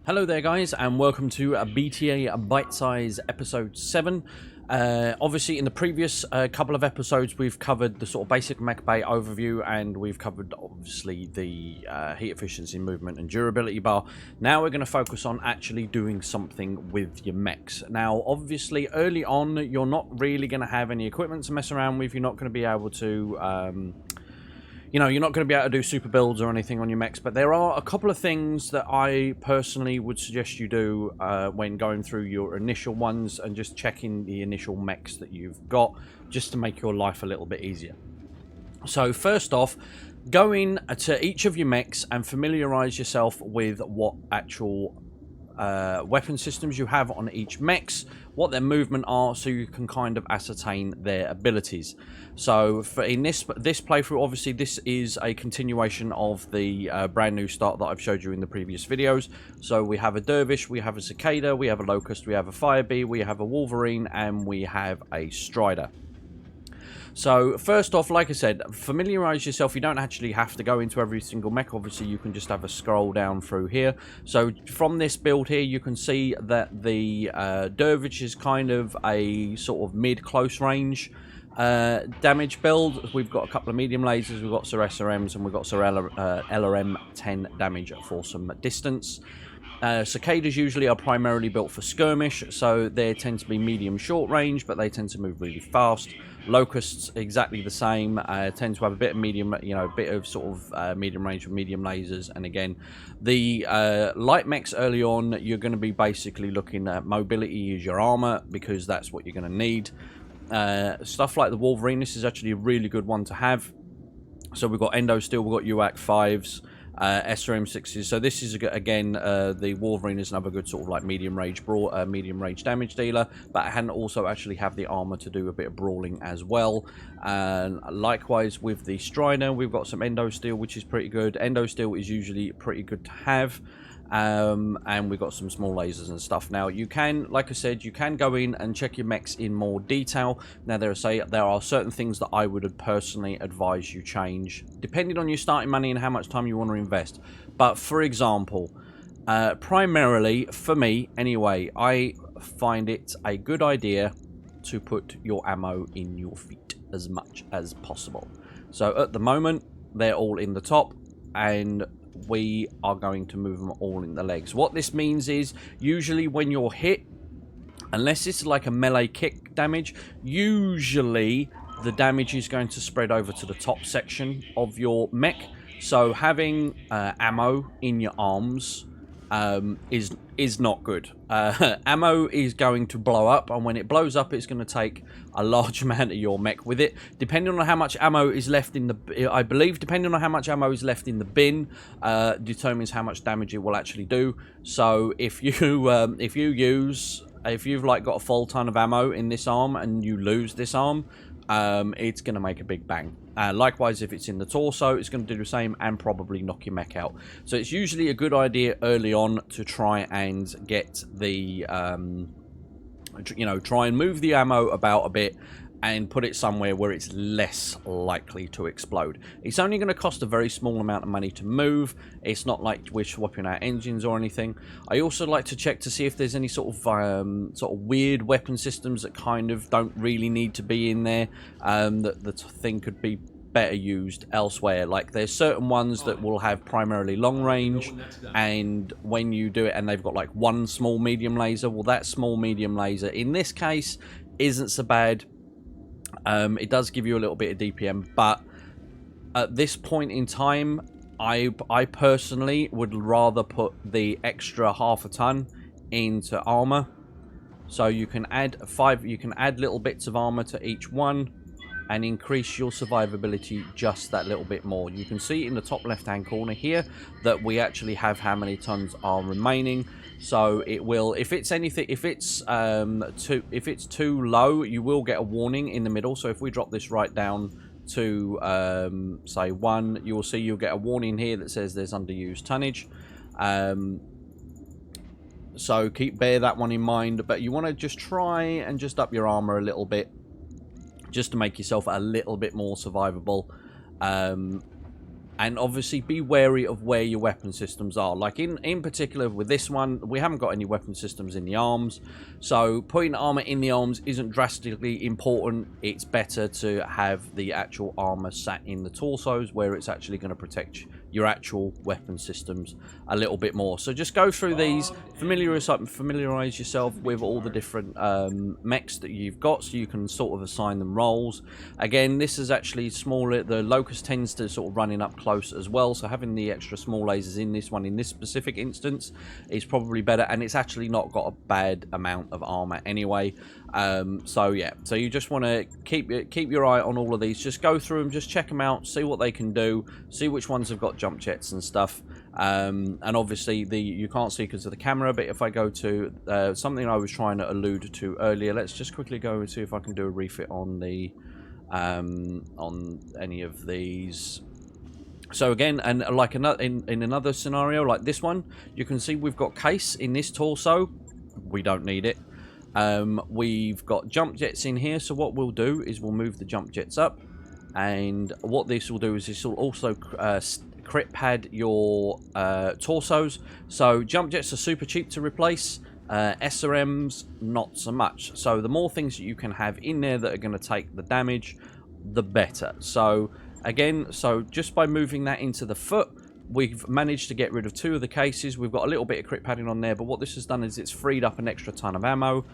Hello there guys, and welcome to BTA Bitesize episode 7. Obviously in the previous couple of episodes we've covered the sort of basic mech bay overview, and we've covered obviously the heat efficiency, movement and durability bar. Now we're going to focus on actually doing something with your mechs. Now obviously early on you're not really going to have any equipment to mess around with. You're not going to be able to you're not going to be able to do super builds or anything on your mechs, but there are a couple of things that I personally would suggest you do when going through your initial ones and just checking the initial mechs that you've got, just to make your life a little bit easier. So first off, go in to each of your mechs and familiarize yourself with what actual weapon systems you have on each mechs, what their movement are, so you can kind of ascertain their abilities. So in this playthrough, obviously this is a continuation of the brand new start that I've showed you in the previous videos. So we have a dervish, we have a cicada, we have a locust, we have a fire bee, we have a wolverine, and we have a strider. So first off, like I said, familiarize yourself. You don't actually have to go into every single mech. Obviously you can just have a scroll down through here. So from this build here, you can see that the dervish is kind of a sort of mid-close range damage build. We've got a couple of medium lasers, we've got Sir SRMs, and we've got Sir LRM 10 damage for some distance. Cicadas usually are primarily built for skirmish, so they tend to be medium short range, but they tend to move really fast. Locusts exactly the same, tend to have a bit of medium, bit of sort of medium range with medium lasers. And again, the light mechs early on, you're going to be basically looking at mobility as your armor, because that's what you're going to need. Stuff like the Wolverine, this is actually a really good one to have. So we've got Endo Steel, we've got UAC 5s, SRM 6s. So this is again the Wolverine is another good sort of like medium range damage dealer, but I hadn't also actually have the armor to do a bit of brawling as well. And likewise with the Strider, we've got some Endo Steel, which is pretty good. Endo Steel is usually pretty good to have. And we've got some small lasers and stuff. Now you can, like I said, you can go in and check your mechs in more detail. Now there are certain things that I would personally advise you change depending on your starting money and how much time you want to invest. But for example, primarily for me anyway, I find it a good idea to put your ammo in your feet as much as possible. So at the moment they're all in the top, and we are going to move them all in the legs. What this means is, usually when you're hit, unless it's like a melee kick damage, usually the damage is going to spread over to the top section of your mech. So having ammo in your arms is not good. Ammo is going to blow up, and when it blows up, it's going to take a large amount of your mech with it. Depending on how much ammo is left in the, I believe, depending on how much ammo is left in the bin, determines how much damage it will actually do. So if you've like got a full ton of ammo in this arm and you lose this arm, it's going to make a big bang. Likewise, if it's in the torso, it's going to do the same and probably knock your mech out. So it's usually a good idea early on to try and get the, try and move the ammo about a bit and put it somewhere where it's less likely to explode. It's only going to cost a very small amount of money to move. It's not like we're swapping out engines or anything. I also like to check to see if there's any sort of weird weapon systems that kind of don't really need to be in there, that the thing could be better used elsewhere. Like there's certain ones that will have primarily long range, and when you do it and they've got like one small medium laser, well, that small medium laser in this case isn't so bad. It does give you a little bit of DPM, but at this point in time, I personally would rather put the extra half a ton into armor. So you can add little bits of armor to each one and increase your survivability just that little bit more. You can see in the top left hand corner here that we actually have how many tons are remaining. So it will, if it's too low, you will get a warning in the middle. So if we drop this right down to say 1, you will see you'll get a warning here that says there's underused tonnage. So bear that one in mind, but you want to just try and just up your armor a little bit, just to make yourself a little bit more survivable. And obviously be wary of where your weapon systems are. Like in particular with this one, we haven't got any weapon systems in the arms. So putting armor in the arms isn't drastically important. It's better to have the actual armor sat in the torsos where it's actually going to protect your actual weapon systems a little bit more. So just go through these, familiarize yourself with all the different mechs that you've got so you can sort of assign them roles. Again, this is actually smaller. The Locust tends to sort of running up close as well, so having the extra small lasers in this one in this specific instance is probably better, and it's actually not got a bad amount of armor anyway. So yeah, so you just want to keep your eye on all of these. Just go through them, just check them out, see what they can do, see which ones have got jump jets and stuff. And obviously you can't see because of the camera, but if I go to something I was trying to allude to earlier, let's just quickly go and see if I can do a refit on the on any of these. So again, and like in another scenario like this one, you can see we've got case in this torso. We don't need it. We've got jump jets in here, so what we'll do is we'll move the jump jets up, and what this will do is this will also crit pad your torsos. So jump jets are super cheap to replace, SRMs not so much. So the more things that you can have in there that are going to take the damage, the better. So again, so just by moving that into the foot, we've managed to get rid of 2 of the cases. We've got a little bit of crit padding on there, but what this has done is it's freed up an extra ton of ammo,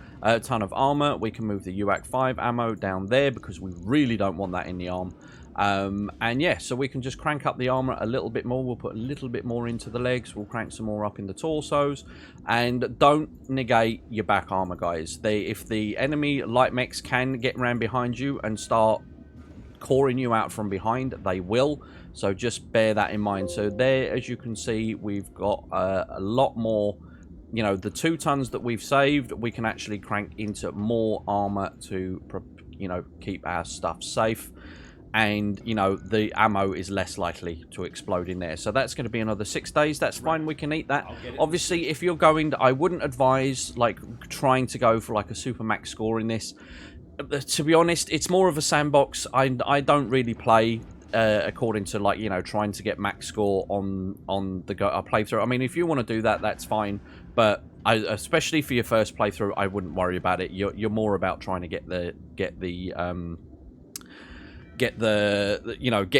ton of armor. We can move the UAC 5 ammo down there because we really don't want that in the arm. And yeah, so we can just crank up the armor a little bit more. We'll put a little bit more into the legs. We'll crank some more up in the torsos. And don't negate your back armor, guys. If the enemy light mechs can get around behind you and start coring you out from behind, they will. So just bear that in mind. So there, as you can see, we've got a lot more. You know, the 2 tons that we've saved, we can actually crank into more armor to, you know, keep our stuff safe. And, you know, the ammo is less likely to explode in there. So that's going to be another 6 days. That's fine. We can eat that. Obviously, if you're going, I wouldn't advise, like, trying to go for, like, a super max score in this. To be honest, it's more of a sandbox. I don't really play according to, like, you know, trying to get max score on the playthrough. I mean, if you want to do that, that's fine. But especially for your first playthrough, I wouldn't worry about it. You're more about trying to get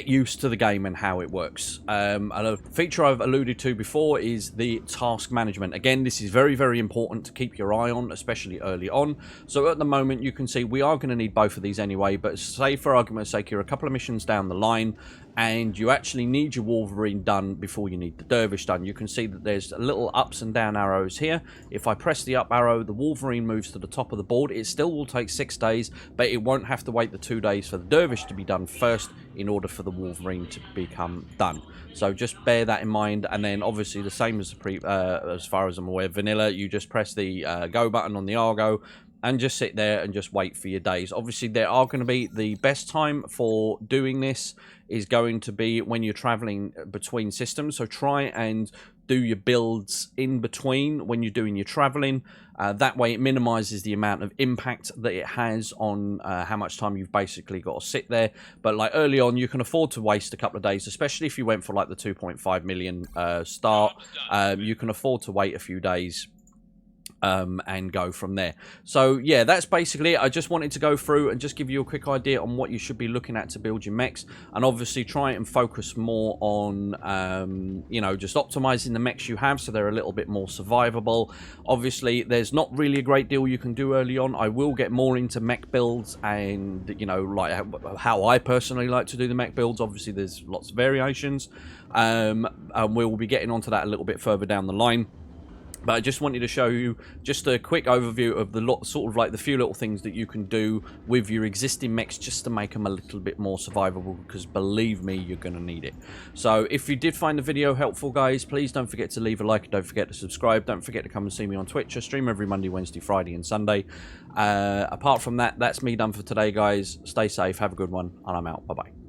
used to the game and how it works. A feature I've alluded to before is the task management. Again, this is very, very important to keep your eye on, especially early on. So at the moment, you can see we are going to need both of these anyway, but say for argument's sake, you're a couple of missions down the line and you actually need your Wolverine done before you need the Dervish done. You can see that there's little ups and down arrows here. If I press the up arrow, the Wolverine moves to the top of the board. It still will take 6 days, but it won't have to wait the 2 days for the Dervish to be done first in order for the Wolverine to become done. So just bear that in mind. And then obviously the same as as far as I'm aware, vanilla, you just press the go button on the Argo and just sit there and just wait for your days. Obviously, there are going to be the best time for doing this is going to be when you're traveling between systems. So try and do your builds in between when you're doing your traveling. That way it minimizes the amount of impact that it has on how much time you've basically got to sit there. But like early on, you can afford to waste a couple of days, especially if you went for like the 2.5 million start. You can afford to wait a few days and go from there. So yeah, that's basically it. I just wanted to go through and just give you a quick idea on what you should be looking at to build your mechs, and obviously try and focus more on you know, just optimizing the mechs you have so they're a little bit more survivable. Obviously there's not really a great deal you can do early on. I will get more into mech builds and, you know, like how I personally like to do the mech builds. Obviously there's lots of variations, and we'll be getting onto that a little bit further down the line. But I just wanted to show you just a quick overview of the sort of like the few little things that you can do with your existing mechs just to make them a little bit more survivable, because believe me, you're going to need it. So if you did find the video helpful, guys, please don't forget to leave a like and don't forget to subscribe. Don't forget to come and see me on Twitch. I stream every Monday, Wednesday, Friday and Sunday. Apart from that, that's me done for today, guys. Stay safe, have a good one, and I'm out. Bye-bye.